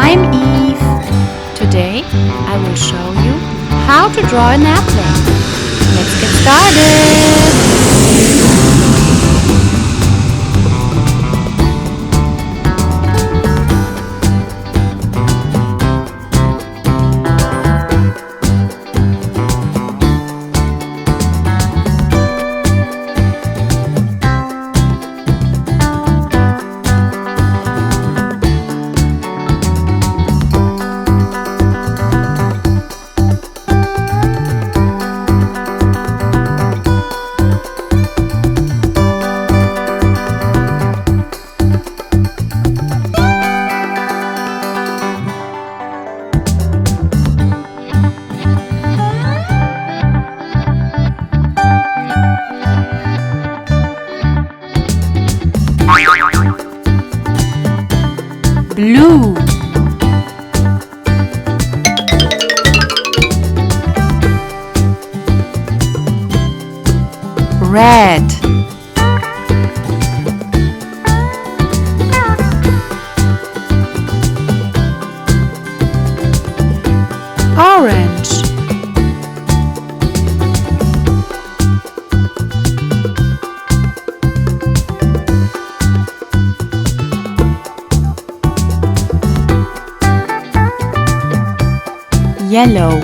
I'm Eve. Today I will show you how to draw an airplane. Let's get started! Blue, red, orange, yellow,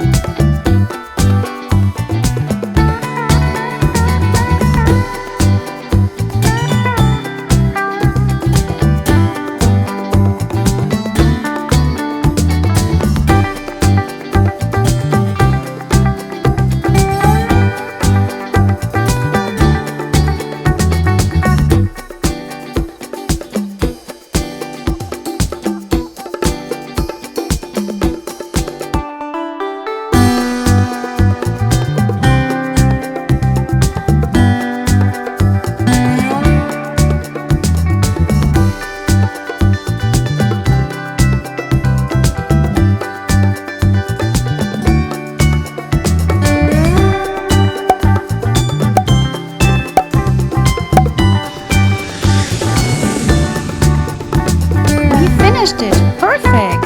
finished it! Perfect!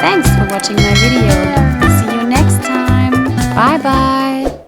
Thanks for watching my video. See you next time. Bye bye!